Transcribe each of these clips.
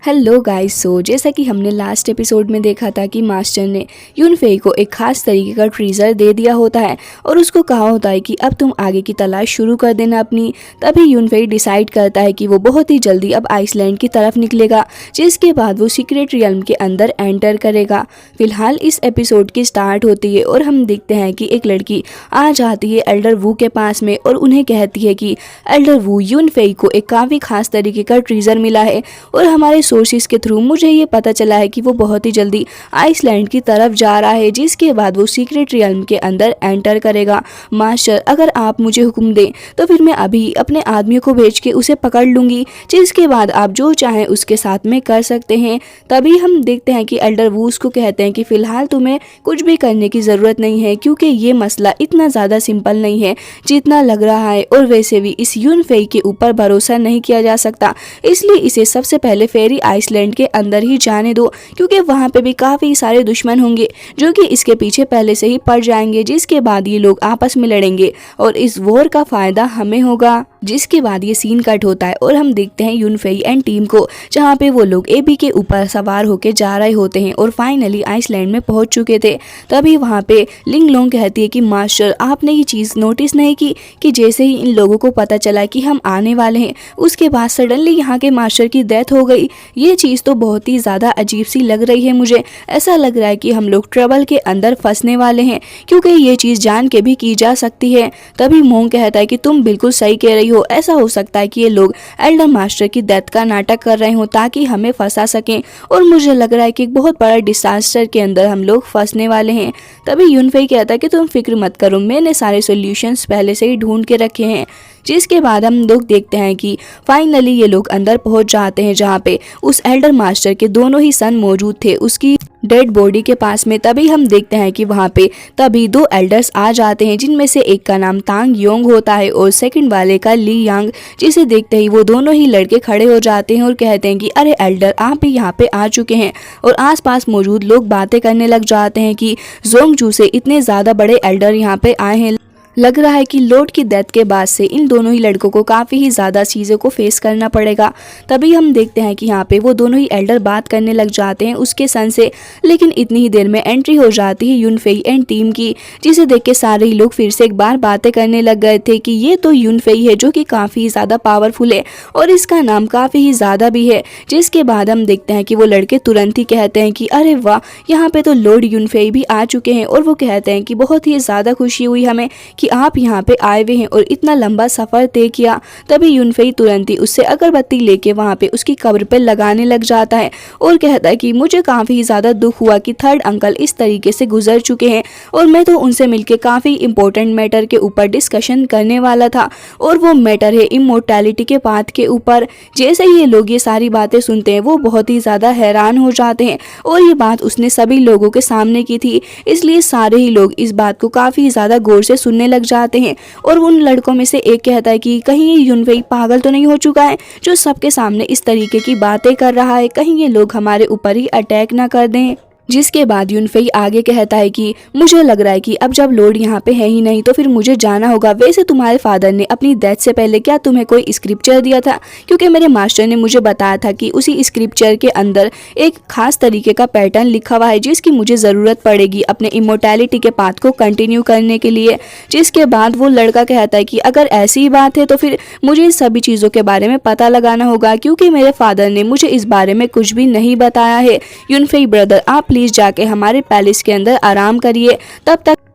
Hello guys. जैसा कि हमने लास्ट एपिसोड में देखा था कि मास्टर ने यूनफेई को एक खास तरीके का ट्रीजर दे दिया होता है और उसको कहा होता है कि अब तुम आगे की तलाश शुरू कर देना अपनी। तभी यूनफेई डिसाइड करता है कि वो बहुत ही जल्दी अब आइसलैंड की तरफ निकलेगा, जिसके बाद वो सीक्रेट रियल्म के अंदर एंटर करेगा। फिलहाल इस एपिसोड की स्टार्ट होती है और हम देखते हैं कि एक लड़की आ जाती है एल्डर वू के पास में और उन्हें कहती है कि एल्डर वू, यूनफेई को एक काफ़ी खास तरीके का ट्रीजर मिला है और हमारे सोर्सेस के थ्रू मुझे ये पता चला है कि वो बहुत ही जल्दी आइसलैंड की तरफ जा रहा है, जिसके बाद वो सीक्रेट रियल्म के अंदर एंटर करेगा। मास्टर, अगर आप मुझे हुक्म दें तो फिर मैं अभी अपने आदमियों को भेज के उसे पकड़ लूंगी, जिसके बाद आप जो चाहें उसके साथ में कर सकते हैं। तभी हम देखते हैं कि एल्डर वूस को कहते हैं कि फिलहाल तुम्हें कुछ भी करने की ज़रूरत नहीं है, क्योंकि ये मसला इतना ज़्यादा सिंपल नहीं है जितना लग रहा है, और वैसे भी इस यूनफेई के ऊपर भरोसा नहीं किया जा सकता, इसलिए इसे सबसे पहले फेरी आइसलैंड के अंदर ही जाने दो, क्योंकि वहाँ पे भी काफ़ी सारे दुश्मन होंगे जो कि इसके पीछे पहले से ही पड़ जाएंगे, जिसके बाद ये लोग आपस में लड़ेंगे और इस वॉर का फ़ायदा हमें होगा। जिसके बाद ये सीन कट होता है और हम देखते हैं यूनफेई एंड टीम को, जहाँ पे वो लोग एबी के ऊपर सवार होके जा रहे होते हैं और फाइनली आइसलैंड में पहुंच चुके थे। तभी वहाँ पे लिंगलोंग कहती है कि मास्टर, आपने ये चीज़ नोटिस नहीं की कि जैसे ही इन लोगों को पता चला कि हम आने वाले हैं, उसके बाद सडनली यहाँ के मास्टर की डेथ हो गई। ये चीज़ तो बहुत ही ज़्यादा अजीब सी लग रही है मुझे। ऐसा लग रहा है कि हम लोग ट्रबल के अंदर फंसने वाले हैं, क्योंकि ये चीज़ जान के भी की जा सकती है। तभी मोंग कहता है कि तुम बिल्कुल सही कह रही हो, ऐसा हो सकता है कि ये लोग एल्डर मास्टर की डेथ का नाटक कर रहे हो ताकि हमें फंसा सकें, और मुझे लग रहा है कि एक बहुत बड़ा डिसास्टर के अंदर हम लोग फंसने वाले हैं। तभी यूनफेई कहता है कि तुम फिक्र मत करो, मैंने सारे सॉल्यूशंस पहले से ही ढूंढ के रखे हैं। जिसके बाद हम लोग देखते हैं कि फाइनली ये लोग अंदर पहुंच जाते हैं, जहाँ पे उस एल्डर मास्टर के दोनों ही सन मौजूद थे उसकी डेड बॉडी के पास में। तभी हम देखते हैं कि वहाँ पे तभी दो एल्डर्स आ जाते हैं, जिनमें से एक का नाम तांग योंग होता है और सेकंड वाले का ली यांग। जिसे देखते ही वो दोनों ही लड़के खड़े हो जाते हैं और कहते हैं कि अरे एल्डर, आप भी यहाँ पे आ चुके हैं। और आसपास मौजूद लोग बातें करने लग जाते हैं कि जोंगजू से इतने ज़्यादा बड़े एल्डर यहाँ पे आए हैं। लग रहा है कि लॉर्ड की डेथ के बाद से इन दोनों ही लड़कों को काफ़ी ही ज़्यादा चीज़ों को फेस करना पड़ेगा। तभी हम देखते हैं कि यहाँ पे वो दोनों ही एल्डर बात करने लग जाते हैं उसके सन से, लेकिन इतनी ही देर में एंट्री हो जाती है यूनफेई एंड टीम की, जिसे देख के सारे ही लोग फिर से एक बार बातें करने लग गए थे कि ये तो यूनफेई है जो कि काफ़ी ज़्यादा पावरफुल है और इसका नाम काफ़ी ही ज़्यादा भी है। जिसके बाद हम देखते हैं कि वो लड़के तुरंत ही कहते हैं कि अरे वाह, यहाँ पे तो लॉर्ड यूनफेई भी आ चुके हैं, और वो कहते हैं कि बहुत ही ज़्यादा खुशी हुई हमें कि आप यहाँ पे आए हुए हैं और इतना लंबा सफ़र तय किया। तभी यूनफेई तुरंत ही उससे अगरबत्ती लेके वहाँ पे उसकी कब्र पे लगाने लग जाता है और कहता है कि मुझे काफ़ी ज़्यादा दुख हुआ कि थर्ड अंकल इस तरीके से गुजर चुके हैं, और मैं तो उनसे मिलके काफ़ी इंपॉर्टेंट मैटर के ऊपर डिस्कशन करने वाला था, और वो मैटर है इमोर्टैलिटी के पाथ के ऊपर। जैसे ही ये लोग ये सारी बातें सुनते हैं वो बहुत ही ज़्यादा हैरान हो जाते हैं, और ये बात उसने सभी लोगों के सामने की थी, इसलिए सारे ही लोग इस बात को काफ़ी ज़्यादा गौर से सुनने लग जाते हैं। और उन लड़कों में से एक कहता है कि कहीं यूनफेई पागल तो नहीं हो चुका है जो सबके सामने इस तरीके की बातें कर रहा है, कहीं ये लोग हमारे ऊपर ही अटैक ना कर दें। जिसके बाद यूनफेई आगे कहता है कि मुझे लग रहा है कि अब जब लॉर्ड यहाँ पे है ही नहीं तो फिर मुझे जाना होगा। वैसे तुम्हारे फादर ने अपनी डेथ से पहले क्या तुम्हें कोई स्क्रिप्चर दिया था? क्योंकि मेरे मास्टर ने मुझे बताया था कि उसी स्क्रिप्चर के अंदर एक खास तरीके का पैटर्न लिखा हुआ है जिसकी मुझे ज़रूरत पड़ेगी अपने इमोर्टैलिटी के पाथ को कंटिन्यू करने के लिए। जिसके बाद वो लड़का कहता है कि अगर ऐसी ही बात है तो फिर मुझे इन सभी चीज़ों के बारे में पता लगाना होगा, क्योंकि मेरे फादर ने मुझे इस बारे में कुछ भी नहीं बताया है। यूनफेई ब्रदर, आप प्लीज़ जाके हमारे पैलेस के अंदर आराम करिए,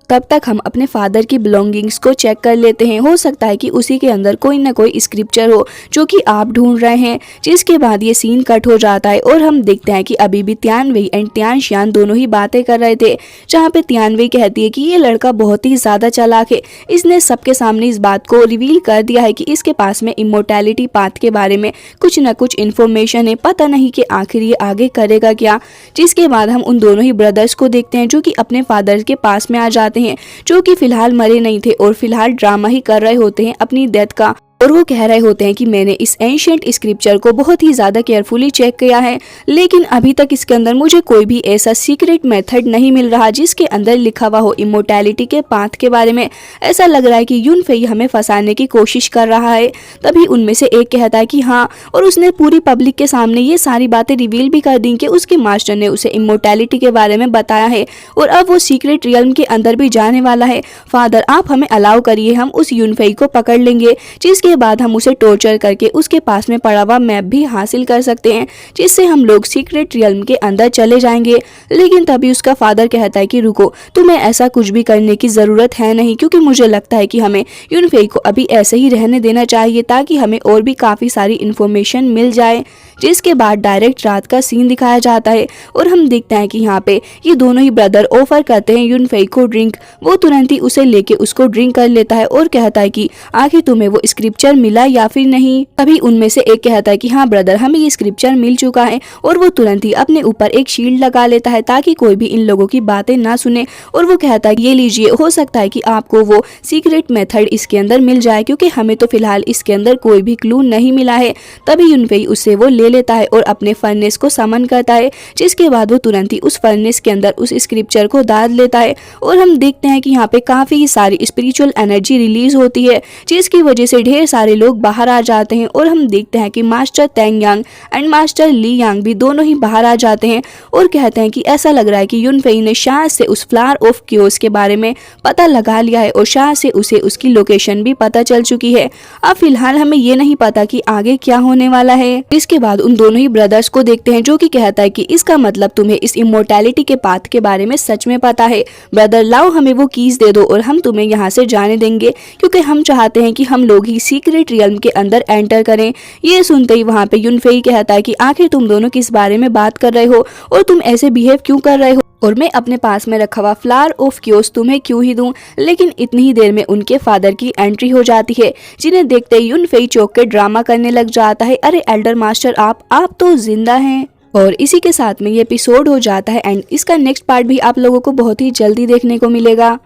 तब तक हम अपने फादर की बिलोंगिंग्स को चेक कर लेते हैं, हो सकता है कि उसी के अंदर कोई ना कोई स्क्रिप्चर हो जो कि आप ढूंढ रहे हैं। जिसके बाद ये सीन कट हो जाता है और हम देखते हैं कि अभी भी तियानवेई एंड तियानशियान दोनों ही बातें कर रहे थे, जहाँ पे तियानवेई कहती है कि ये लड़का बहुत ही ज़्यादा चालाक है, इसने सबके सामने इस बात को रिवील कर दिया है कि इसके पास में इमोर्टैलिटी पाथ के बारे में कुछ ना कुछ इन्फॉर्मेशन है, पता नहीं कि आखिर ये आगे करेगा क्या। जिसके बाद हम उन दोनों ही ब्रदर्स को देखते हैं जो कि अपने फादर के पास में आ जाते हैं, जो कि फिलहाल मरे नहीं थे और फिलहाल ड्रामा ही कर रहे होते हैं अपनी डेथ का। और वो कह रहे होते हैं कि मैंने इस एंशिएंट स्क्रिप्चर को बहुत ही ज़्यादा केयरफुली चेक किया है, लेकिन अभी तक इसके अंदर मुझे कोई भी ऐसा सीक्रेट मेथड नहीं मिल रहा जिसके अंदर लिखा हुआ हो इमोर्टैलिटी के पाथ के बारे में। ऐसा लग रहा है कि यून फेई हमें फंसाने की कोशिश कर रहा है। तभी उनमें से एक कहता है कि हाँ, और उसने पूरी पब्लिक के सामने ये सारी बातें रिवील भी कर दी कि उसके मास्टर ने उसे इमोर्टैलिटी के बारे में बताया है और अब वो सीक्रेट रियल्म के अंदर भी जाने वाला है। फादर, आप हमें अलाउ करिए, हम उस यून फेई को पकड़ लेंगे, जिसके बाद हम उसे टॉर्चर करके उसके पास में पड़ा हुआ मैप भी हासिल कर सकते हैं, जिससे हम लोग सीक्रेट रियल्म के अंदर चले जाएंगे। लेकिन तभी उसका फादर कहता है कि रुको, तुम्हें ऐसा कुछ भी करने की जरूरत है नहीं, क्योंकि मुझे लगता है कि हमें यून फेई को अभी ऐसे ही रहने देना चाहिए ताकि हमें और भी काफी सारी इंफॉर्मेशन मिल जाए। जिसके बाद डायरेक्ट रात का सीन दिखाया जाता है और हम देखते हैं कि यहाँ पे ये दोनों ही ब्रदर ऑफर करते हैं यून फेई को ड्रिंक। वो तुरंत ही उसे लेके उसको ड्रिंक कर लेता है और कहता है कि आखिर तुम्हें वो स्क्रिप्चर मिला या फिर नहीं। तभी उनमें से एक कहता है कि हाँ ब्रदर, हमें ये स्क्रिप्चर मिल चुका है, और वो तुरंत ही अपने ऊपर एक शील्ड लगा लेता है ताकि कोई भी इन लोगों की बातें ना सुने। और वो कहता है ये लीजिए, हो सकता है कि आपको वो सीक्रेट मेथड इसके अंदर मिल जाए, क्योंकि हमें तो फिलहाल इसके अंदर कोई भी क्लू नहीं मिला है। तभी यून फेई उससे वो ले लेता है और अपने फर्नेस को समन करता है, जिसके बाद वो तुरंत ही उस फर्नेस के अंदर उस स्क्रिप्चर को डाल लेता है। और हम देखते हैं कि यहाँ पे काफी सारी स्पिरिचुअल एनर्जी रिलीज होती है, जिसकी वजह से ढेर सारे लोग बाहर आ जाते हैं। और हम देखते हैं कि master Teng Yang and master Li Yang भी दोनों ही बाहर आ जाते हैं और कहते हैं कि ऐसा लग रहा है कि यून फेई ने शायद से उस फ्लावर ऑफ क्योस के बारे में पता लगा लिया है और शायद से उसे उसकी लोकेशन भी पता चल चुकी है। अब फिलहाल हमें ये नहीं पता कि आगे क्या होने वाला है। इसके बाद उन दोनों ही ब्रदर्स को देखते हैं, जो कि कहता है कि इसका मतलब तुम्हें इस इमोर्टैलिटी के पाथ के बारे में सच में पता है। ब्रदर, लाओ हमें वो कीज दे दो और हम तुम्हें यहाँ से जाने देंगे, क्योंकि हम चाहते हैं कि हम लोग ही सीक्रेट रियल्म के अंदर एंटर करें। ये सुनते ही वहाँ पे यून फेई कहता है कि आखिर तुम दोनों किस बारे में बात कर रहे हो और तुम ऐसे बिहेव क्यों कर रहे हो, और मैं अपने पास में रखा हुआ फ्लावर ऑफ क्योस तुम्हें क्यों ही दूं। लेकिन इतनी ही देर में उनके फादर की एंट्री हो जाती है, जिन्हें देखते ही यून फेई चौंक के ड्रामा करने लग जाता है। अरे एल्डर मास्टर, आप तो जिंदा हैं। और इसी के साथ में ये एपिसोड हो जाता है एंड इसका नेक्स्ट पार्ट भी आप लोगों को बहुत ही जल्दी देखने को मिलेगा।